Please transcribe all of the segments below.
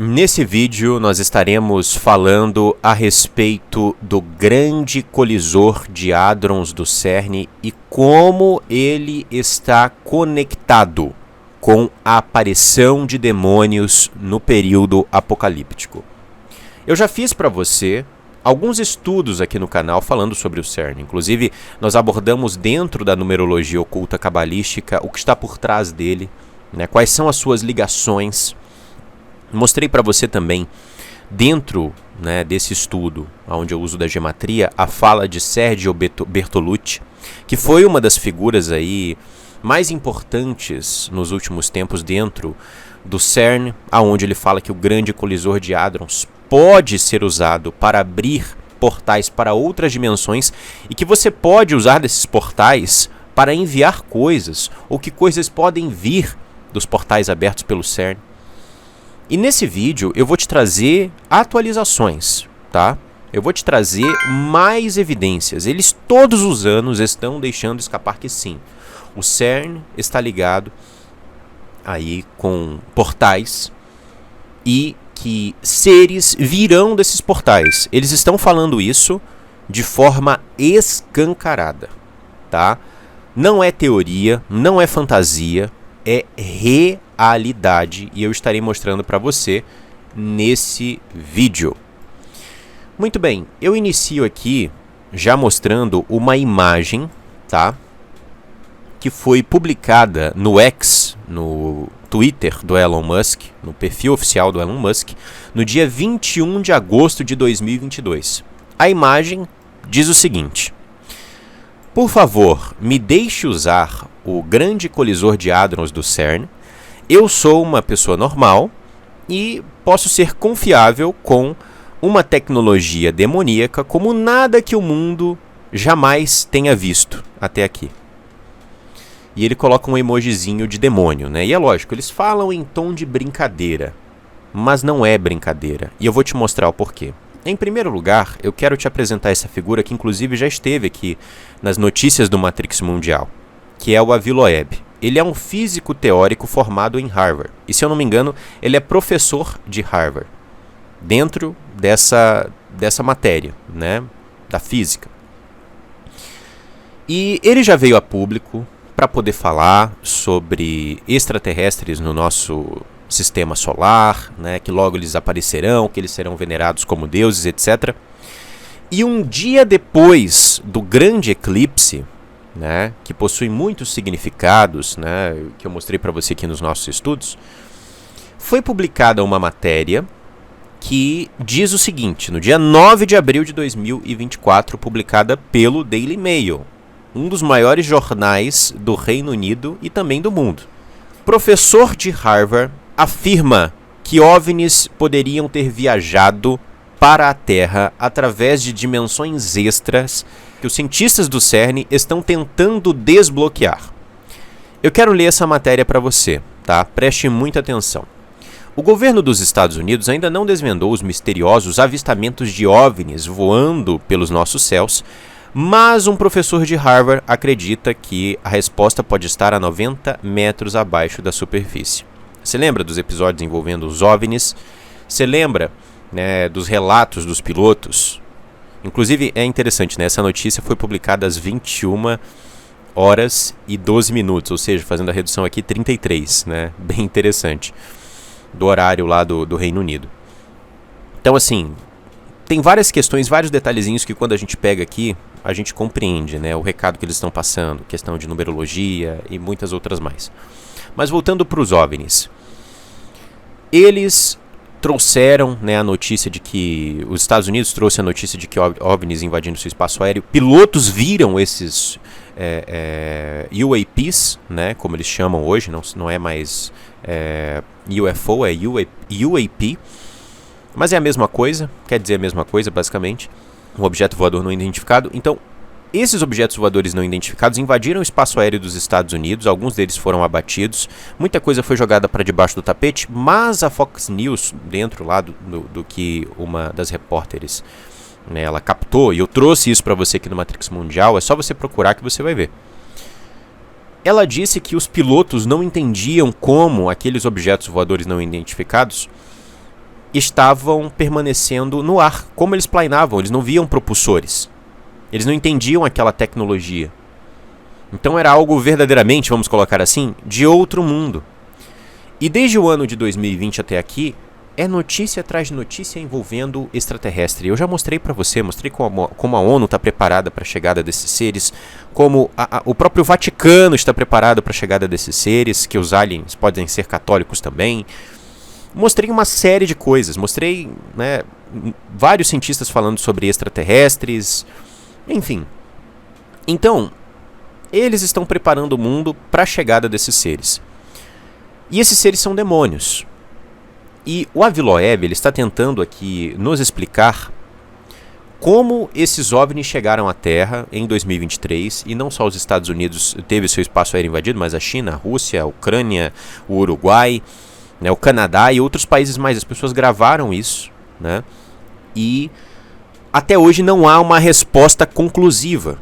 Nesse vídeo nós estaremos falando a respeito do grande colisor de hadrons do CERN e como ele está conectado com a aparição de demônios no período apocalíptico. Eu já fiz para você alguns estudos aqui no canal falando sobre o CERN. Inclusive, nós abordamos dentro da numerologia oculta cabalística o que está por trás dele, né, quais são as suas ligações. Mostrei para você também, dentro desse estudo, onde eu uso da gematria, a fala de Sergio Bertolucci, que foi uma das figuras aí mais importantes nos últimos tempos dentro do CERN, aonde ele fala que o grande colisor de hadrons pode ser usado para abrir portais para outras dimensões e que você pode usar desses portais para enviar coisas, ou que coisas podem vir dos portais abertos pelo CERN. E nesse vídeo eu vou te trazer atualizações, tá? Eu vou te trazer mais evidências. Eles todos os anos estão deixando escapar que sim, o CERN está ligado aí com portais e que seres virão desses portais. Eles estão falando isso de forma escancarada, tá? Não é teoria, não é fantasia, é realidade e eu estarei mostrando para você nesse vídeo. Muito bem, eu inicio aqui já mostrando uma imagem, tá? Que foi publicada no X, no Twitter do Elon Musk, no perfil oficial do Elon Musk, no dia 21 de agosto de 2022. A imagem diz o seguinte: por favor, me deixe usar o grande colisor de hadrons do CERN. Eu sou uma pessoa normal e posso ser confiável com uma tecnologia demoníaca como nada que o mundo jamais tenha visto até aqui. E ele coloca um emojizinho de demônio, né? E é lógico, eles falam em tom de brincadeira, mas não é brincadeira. E eu vou te mostrar o porquê. Em primeiro lugar, eu quero te apresentar essa figura que inclusive já esteve aqui nas notícias do Matrix Mundial, que é o Avi Loeb. Ele é um físico teórico formado em Harvard. E se eu não me engano, ele é professor de Harvard, dentro dessa matéria, né, da física. E ele já veio a público para poder falar sobre extraterrestres no nosso sistema solar, né, que logo eles aparecerão, que eles serão venerados como deuses, etc. E um dia depois do grande eclipse, né, que possui muitos significados, né, que eu mostrei para você aqui nos nossos estudos, foi publicada uma matéria que diz o seguinte, no dia 9 de abril de 2024, publicada pelo Daily Mail, um dos maiores jornais do Reino Unido e também do mundo. Professor de Harvard afirma que OVNIs poderiam ter viajado para a Terra através de dimensões extras que os cientistas do CERN estão tentando desbloquear. Eu quero ler essa matéria para você, tá? Preste muita atenção. O governo dos Estados Unidos ainda não desvendou os misteriosos avistamentos de OVNIs voando pelos nossos céus, mas um professor de Harvard acredita que a resposta pode estar a 90 metros abaixo da superfície. Você lembra dos episódios envolvendo os OVNIs? Você lembra, né, dos relatos dos pilotos? Inclusive, é interessante, né? Essa notícia foi publicada às 21 horas e 12 minutos, ou seja, fazendo a redução aqui, 33, né? Bem interessante, do horário lá do Reino Unido. Então, assim, tem várias questões, vários detalhezinhos que quando a gente pega aqui, a gente compreende, né? O recado que eles estão passando, questão de numerologia e muitas outras mais. Mas voltando para os OVNIs, eles trouxeram, né, a notícia de que os Estados Unidos trouxe a notícia de que OVNIs invadindo seu espaço aéreo. Pilotos viram esses UAPs, né, como eles chamam hoje, não é mais UFO, é UAP, mas é a mesma coisa, quer dizer a mesma coisa basicamente, um objeto voador não identificado. Então, esses objetos voadores não identificados invadiram o espaço aéreo dos Estados Unidos, alguns deles foram abatidos, muita coisa foi jogada para debaixo do tapete, mas a Fox News, dentro lá do que uma das repórteres, né, ela captou, e eu trouxe isso para você aqui no Matrix Mundial, é só você procurar que você vai ver. Ela disse que os pilotos não entendiam como aqueles objetos voadores não identificados estavam permanecendo no ar. Como eles planeavam? Eles não viam propulsores. Eles não entendiam aquela tecnologia. Então era algo verdadeiramente, vamos colocar assim, de outro mundo. E desde o ano de 2020 até aqui, é notícia atrás de notícia envolvendo extraterrestre. Eu já mostrei para você, mostrei como a ONU está preparada para a chegada desses seres, como o próprio Vaticano está preparado para a chegada desses seres, que os aliens podem ser católicos também. Mostrei uma série de coisas, mostrei, né, vários cientistas falando sobre extraterrestres, enfim. Então, eles estão preparando o mundo para a chegada desses seres. E esses seres são demônios. E o Aviloeb, ele está tentando aqui nos explicar como esses OVNIs chegaram à Terra em 2023, e não só os Estados Unidos teve seu espaço aéreo invadido, mas a China, a Rússia, a Ucrânia, o Uruguai, né, o Canadá e outros países mais. As pessoas gravaram isso, né? E até hoje não há uma resposta conclusiva.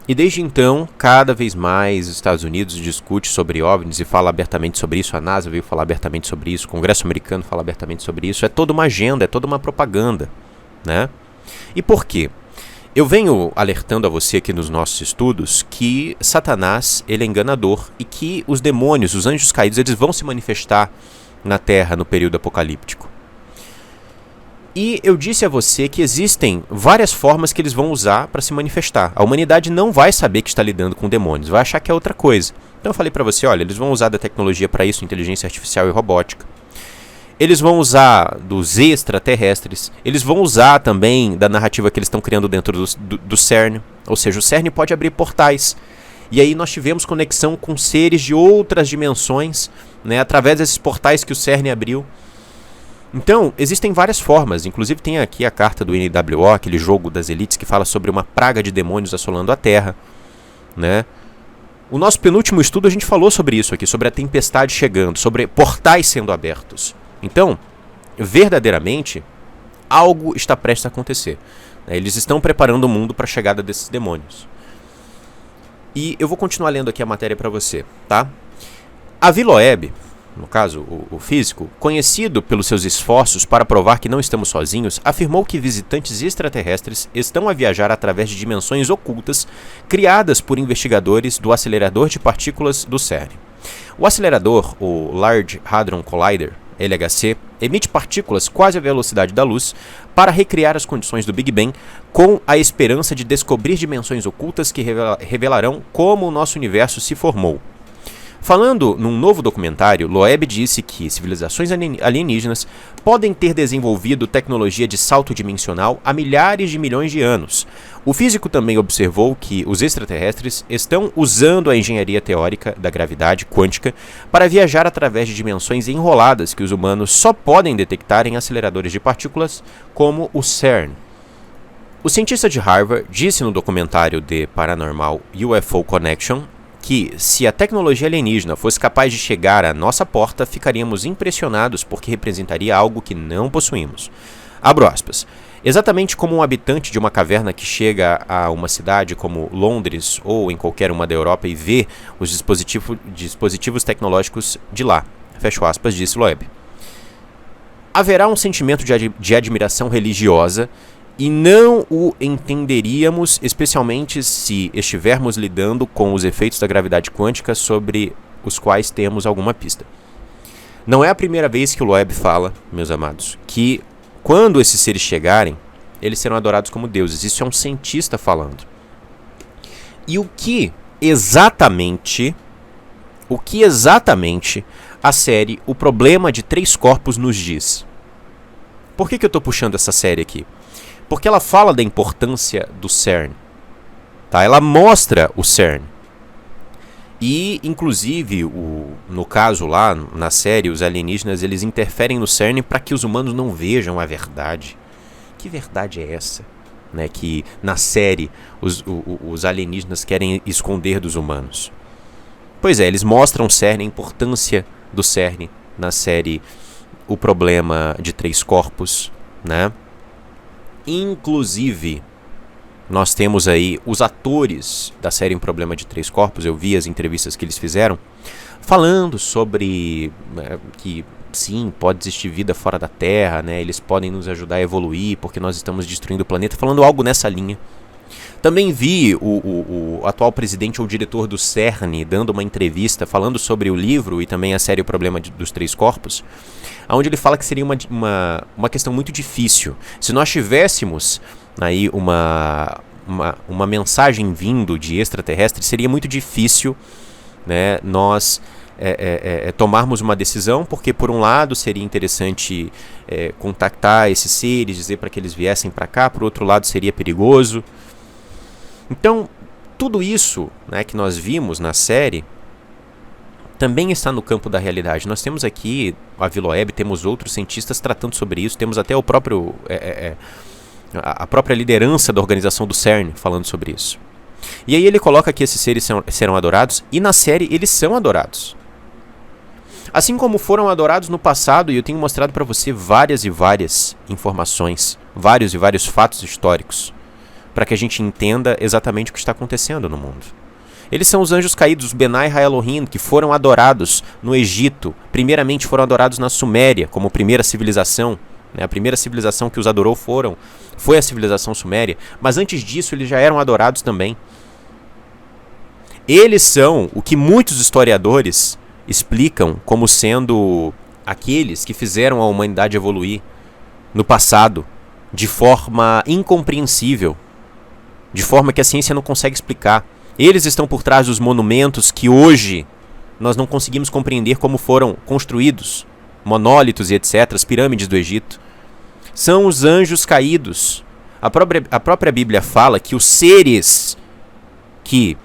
E desde então, cada vez mais os Estados Unidos discute sobre OVNIs e fala abertamente sobre isso. A NASA veio falar abertamente sobre isso, o Congresso americano fala abertamente sobre isso. É toda uma agenda, é toda uma propaganda, né? E por quê? Eu venho alertando a você aqui nos nossos estudos que Satanás, ele é enganador e que os demônios, os anjos caídos, eles vão se manifestar na Terra no período apocalíptico. E eu disse a você que existem várias formas que eles vão usar para se manifestar. A humanidade não vai saber que está lidando com demônios, vai achar que é outra coisa. Então eu falei para você, olha, eles vão usar da tecnologia para isso, inteligência artificial e robótica. Eles vão usar dos extraterrestres, eles vão usar também da narrativa que eles estão criando dentro do CERN. Ou seja, o CERN pode abrir portais. E aí nós tivemos conexão com seres de outras dimensões, né, através desses portais que o CERN abriu. Então, existem várias formas, inclusive tem aqui a carta do NWO, aquele jogo das elites que fala sobre uma praga de demônios assolando a Terra, né? O nosso penúltimo estudo a gente falou sobre isso aqui, sobre a tempestade chegando, sobre portais sendo abertos. Então, verdadeiramente, algo está prestes a acontecer. Eles estão preparando o mundo para a chegada desses demônios. E eu vou continuar lendo aqui a matéria para você, tá? Aviloeb, no caso, o físico, conhecido pelos seus esforços para provar que não estamos sozinhos, afirmou que visitantes extraterrestres estão a viajar através de dimensões ocultas criadas por investigadores do acelerador de partículas do CERN. O acelerador, o Large Hadron Collider, LHC, emite partículas quase à velocidade da luz para recriar as condições do Big Bang, com a esperança de descobrir dimensões ocultas que revelarão como o nosso universo se formou. Falando num novo documentário, Loeb disse que civilizações alienígenas podem ter desenvolvido tecnologia de salto dimensional há milhares de milhões de anos. O físico também observou que os extraterrestres estão usando a engenharia teórica da gravidade quântica para viajar através de dimensões enroladas que os humanos só podem detectar em aceleradores de partículas como o CERN. O cientista de Harvard disse no documentário The Paranormal UFO Connection que, se a tecnologia alienígena fosse capaz de chegar à nossa porta, ficaríamos impressionados porque representaria algo que não possuímos. Abro aspas. Exatamente como um habitante de uma caverna que chega a uma cidade como Londres ou em qualquer uma da Europa e vê os dispositivos tecnológicos de lá. Fecho aspas, disse Loeb. Haverá um sentimento de admiração religiosa e não o entenderíamos, especialmente se estivermos lidando com os efeitos da gravidade quântica sobre os quais temos alguma pista. Não é a primeira vez que o Loeb fala, meus amados, que quando esses seres chegarem, eles serão adorados como deuses. Isso é um cientista falando. E o que exatamente a série O Problema de Três Corpos nos diz? Por que eu estou puxando essa série aqui? Porque ela fala da importância do CERN. Tá? Ela mostra o CERN. E, inclusive, no caso lá, na série, os alienígenas, eles interferem no CERN para que os humanos não vejam a verdade. Que verdade é essa? Né? Que, na série, os alienígenas querem esconder dos humanos. Pois é, eles mostram o CERN, a importância do CERN na série O Problema de Três Corpos, né? Inclusive, nós temos aí os atores da série Um Problema de Três Corpos. Eu vi as entrevistas que eles fizeram falando sobre que sim, pode existir vida fora da Terra, né? Eles podem nos ajudar a evoluir porque nós estamos destruindo o planeta, falando algo nessa linha. Também vi o atual presidente ou diretor do CERN dando uma entrevista falando sobre o livro e também a série O Problema dos Três Corpos, onde ele fala que seria uma questão muito difícil. Se nós tivéssemos aí uma mensagem vindo de extraterrestre, seria muito difícil, né, nós tomarmos uma decisão, porque por um lado seria interessante contactar esses seres, dizer para que eles viessem para cá, por outro lado seria perigoso. Então, tudo isso, né, que nós vimos na série também está no campo da realidade. Nós temos aqui a VilaWeb, temos outros cientistas tratando sobre isso, temos até o próprio a própria liderança da organização do CERN falando sobre isso. E aí ele coloca que esses seres serão adorados, e na série eles são adorados. Assim como foram adorados no passado, e eu tenho mostrado para você várias e várias informações, vários e vários fatos históricos, para que a gente entenda exatamente o que está acontecendo no mundo. Eles são os anjos caídos, os Benai Ha-Elohim, que foram adorados no Egito. Primeiramente foram adorados na Suméria, como primeira civilização. A primeira civilização que os adorou foi a civilização suméria. Mas antes disso, eles já eram adorados também. Eles são o que muitos historiadores explicam como sendo aqueles que fizeram a humanidade evoluir no passado de forma incompreensível, de forma que a ciência não consegue explicar. Eles estão por trás dos monumentos que hoje nós não conseguimos compreender como foram construídos, monólitos e etc., as pirâmides do Egito. São os anjos caídos. A própria Bíblia fala que os seres que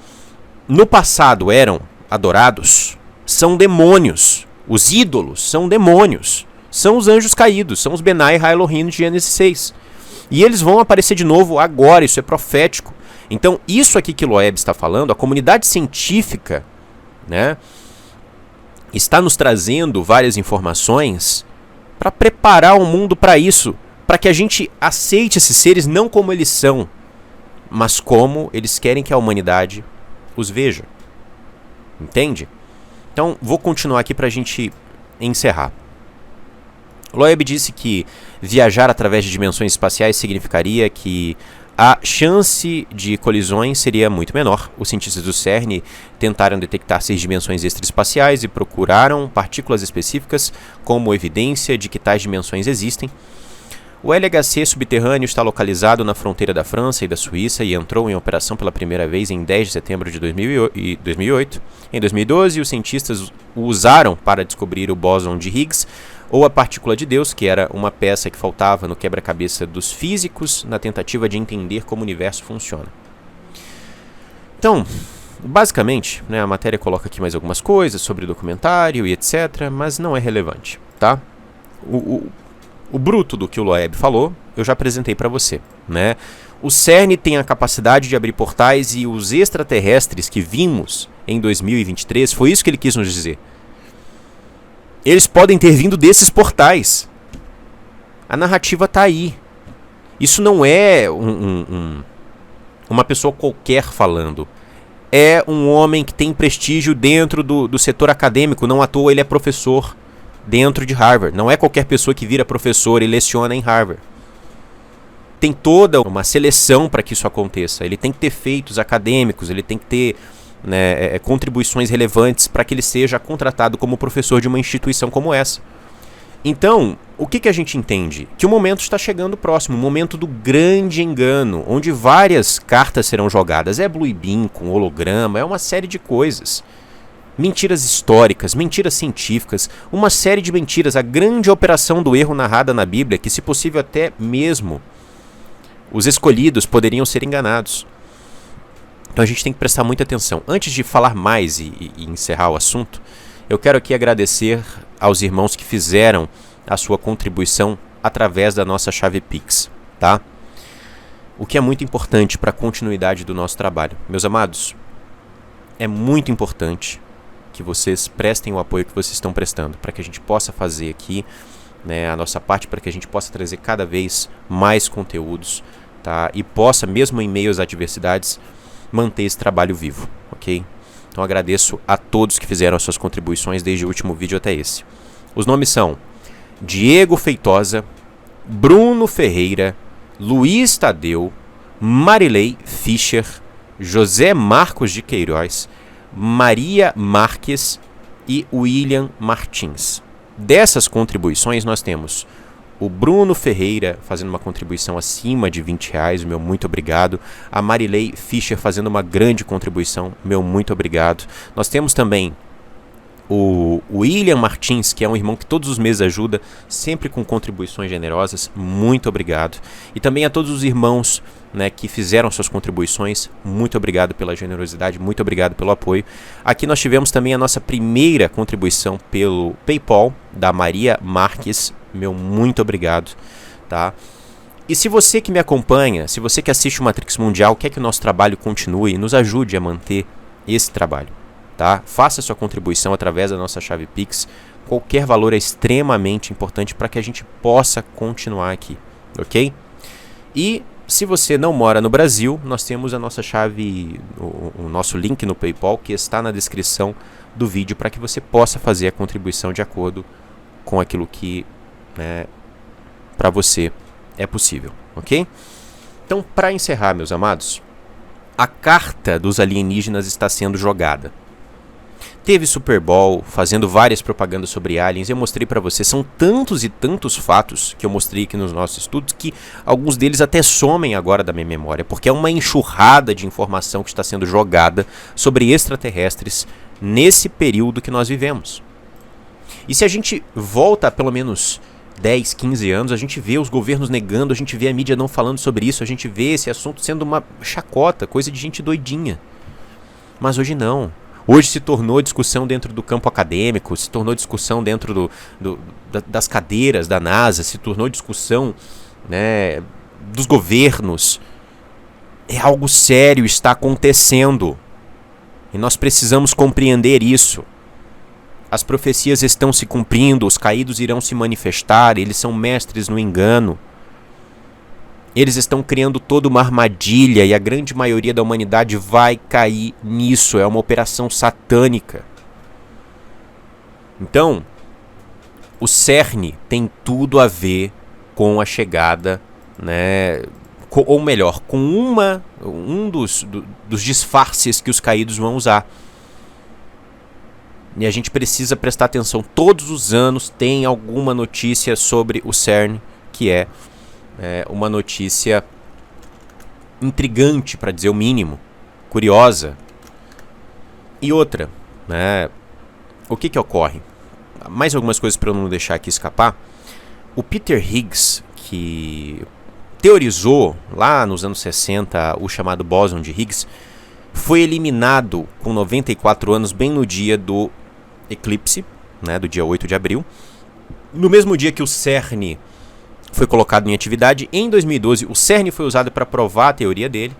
no passado eram adorados são demônios. Os ídolos são demônios. São os anjos caídos, são os Benai Ha-Elohim de Gênesis 6. E eles vão aparecer de novo agora, isso é profético. Então, isso aqui que Loeb está falando, a comunidade científica, né, está nos trazendo várias informações para preparar o mundo para isso, para que a gente aceite esses seres não como eles são, mas como eles querem que a humanidade os veja. Entende? Então, vou continuar aqui para a gente encerrar. Loeb disse que viajar através de dimensões espaciais significaria que a chance de colisões seria muito menor. Os cientistas do CERN tentaram detectar 6 dimensões extraespaciais e procuraram partículas específicas como evidência de que tais dimensões existem. O LHC subterrâneo está localizado na fronteira da França e da Suíça e entrou em operação pela primeira vez em 10 de setembro de 2008. Em 2012, os cientistas o usaram para descobrir o bóson de Higgs, ou a partícula de Deus, que era uma peça que faltava no quebra-cabeça dos físicos na tentativa de entender como o universo funciona. Então, basicamente, né, a matéria coloca aqui mais algumas coisas sobre o documentário e etc., mas não é relevante, tá? O bruto do que o Loeb falou, eu já apresentei para você, né? O CERN tem a capacidade de abrir portais e os extraterrestres que vimos em 2023, foi isso que ele quis nos dizer. Eles podem ter vindo desses portais. A narrativa está aí. Isso não é uma pessoa qualquer falando. É um homem que tem prestígio dentro do setor acadêmico. Não à toa ele é professor dentro de Harvard. Não é qualquer pessoa que vira professor e leciona em Harvard. Tem toda uma seleção para que isso aconteça. Ele tem que ter feitos acadêmicos, ele tem que ter, né, contribuições relevantes para que ele seja contratado como professor de uma instituição como essa. Então, o que a gente entende? Que o momento está chegando próximo, o momento do grande engano, onde várias cartas serão jogadas. É Blue Beam com holograma, é uma série de coisas. Mentiras históricas, mentiras científicas, uma série de mentiras. A grande operação do erro narrada na Bíblia, que se possível até mesmo os escolhidos poderiam ser enganados. Então a gente tem que prestar muita atenção. Antes de falar mais e encerrar o assunto, eu quero aqui agradecer aos irmãos que fizeram a sua contribuição através da nossa chave Pix, tá? O que é muito importante para a continuidade do nosso trabalho. Meus amados, é muito importante que vocês prestem o apoio que vocês estão prestando, para que a gente possa fazer aqui, né, a nossa parte, para que a gente possa trazer cada vez mais conteúdos, tá? E possa, mesmo em meio às adversidades, manter esse trabalho vivo, ok? Então agradeço a todos que fizeram as suas contribuições desde o último vídeo até esse. Os nomes são Diego Feitosa, Bruno Ferreira, Luiz Tadeu, Marilei Fischer, José Marcos de Queiroz, Maria Marques e William Martins. Dessas contribuições nós temos o Bruno Ferreira fazendo uma contribuição acima de R$20, meu muito obrigado. A Marilei Fischer fazendo uma grande contribuição, meu muito obrigado. Nós temos também o William Martins, que é um irmão que todos os meses ajuda, sempre com contribuições generosas, muito obrigado. E também a todos os irmãos, né, que fizeram suas contribuições, muito obrigado pela generosidade, muito obrigado pelo apoio. Aqui nós tivemos também a nossa primeira contribuição pelo PayPal, da Maria Marques, meu muito obrigado, tá? E se você que me acompanha, se você que assiste o Matrix Mundial, quer que o nosso trabalho continue, nos ajude a manter esse trabalho, tá? Faça sua contribuição através da nossa chave Pix. Qualquer valor é extremamente importante para que a gente possa continuar aqui, ok? E se você não mora no Brasil, nós temos a nossa chave, o nosso link no PayPal, que está na descrição do vídeo, para que você possa fazer a contribuição de acordo com aquilo que, né, para você é possível, ok? Então, para encerrar, meus amados, a carta dos alienígenas está sendo jogada. Teve Super Bowl fazendo várias propagandas sobre aliens. Eu mostrei para você, são tantos e tantos fatos que eu mostrei aqui nos nossos estudos que alguns deles até somem agora da minha memória, porque é uma enxurrada de informação que está sendo jogada sobre extraterrestres nesse período que nós vivemos. E se a gente volta a pelo menos 10, 15 anos, a gente vê os governos negando, a gente vê a mídia não falando sobre isso, a gente vê esse assunto sendo uma chacota, coisa de gente doidinha. Mas hoje não. Hoje se tornou discussão dentro do campo acadêmico, se tornou discussão dentro das cadeiras da NASA, se tornou discussão, né, dos governos. É algo sério, está acontecendo. E nós precisamos compreender isso. As profecias estão se cumprindo, os caídos irão se manifestar, eles são mestres no engano. Eles estão criando toda uma armadilha e a grande maioria da humanidade vai cair nisso. É uma operação satânica. Então, o CERN tem tudo a ver com a chegada, né, ou melhor, com um dos disfarces que os caídos vão usar. E a gente precisa prestar atenção. Todos os anos tem alguma notícia sobre o CERN, que é uma notícia intrigante, para dizer o mínimo, curiosa. E outra, né, o que ocorre? Mais algumas coisas para eu não deixar aqui escapar. O Peter Higgs, que teorizou lá nos anos 60 o chamado bóson de Higgs, foi eliminado com 94 anos, bem no dia do eclipse, né, do dia 8 de abril. No mesmo dia que o CERN foi colocado em atividade, em 2012, o CERN foi usado para provar a teoria dele.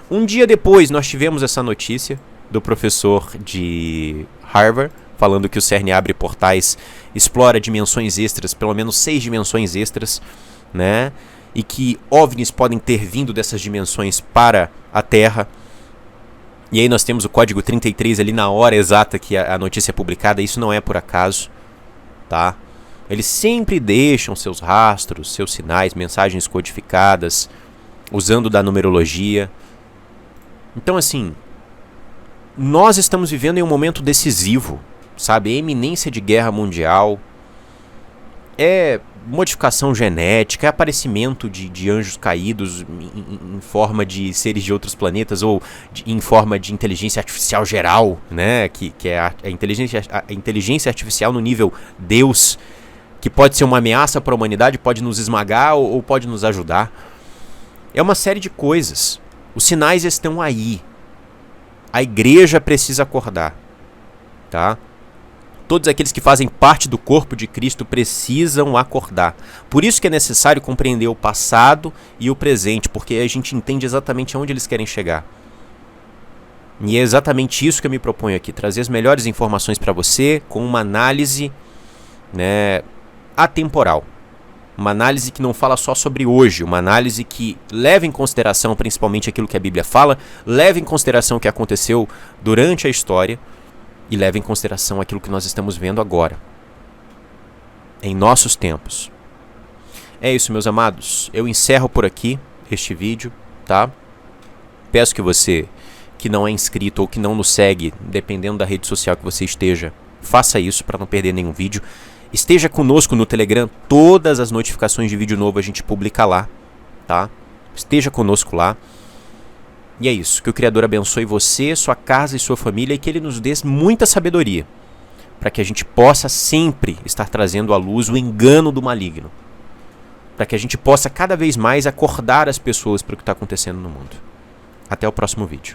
Um dia depois, nós tivemos essa notícia do professor de Harvard, falando que o CERN abre portais, explora dimensões extras, pelo menos 6 dimensões extras, né? E que OVNIs podem ter vindo dessas dimensões para a Terra. E aí nós temos o código 33 ali na hora exata que a notícia é publicada. Isso não é por acaso, tá? Eles sempre deixam seus rastros, seus sinais, mensagens codificadas, usando da numerologia. Então, assim, nós estamos vivendo em um momento decisivo, sabe? É iminência de guerra mundial, é modificação genética, é aparecimento de anjos caídos em forma de seres de outros planetas ou em forma de inteligência artificial geral, né? Que é a inteligência artificial no nível Deus, que pode ser uma ameaça para a humanidade, pode nos esmagar ou pode nos ajudar. É uma série de coisas. Os sinais estão aí. A igreja precisa acordar, tá? Todos aqueles que fazem parte do corpo de Cristo precisam acordar. Por isso que é necessário compreender o passado e o presente, porque a gente entende exatamente aonde eles querem chegar. E é exatamente isso que eu me proponho aqui, trazer as melhores informações para você com uma análise, né, atemporal. Uma análise que não fala só sobre hoje, uma análise que leva em consideração principalmente aquilo que a Bíblia fala, leva em consideração o que aconteceu durante a história e leva em consideração aquilo que nós estamos vendo agora. em nossos tempos. É isso, meus amados. Eu encerro por aqui este vídeo, tá? Peço que você que não é inscrito ou que não nos segue, dependendo da rede social que você esteja, faça isso para não perder nenhum vídeo. Esteja conosco no Telegram, todas as notificações de vídeo novo a gente publica lá, tá? Esteja conosco lá. E é isso, que o Criador abençoe você, sua casa e sua família e que Ele nos dê muita sabedoria para que a gente possa sempre estar trazendo à luz o engano do maligno, para que a gente possa cada vez mais acordar as pessoas para o que está acontecendo no mundo. Até o próximo vídeo.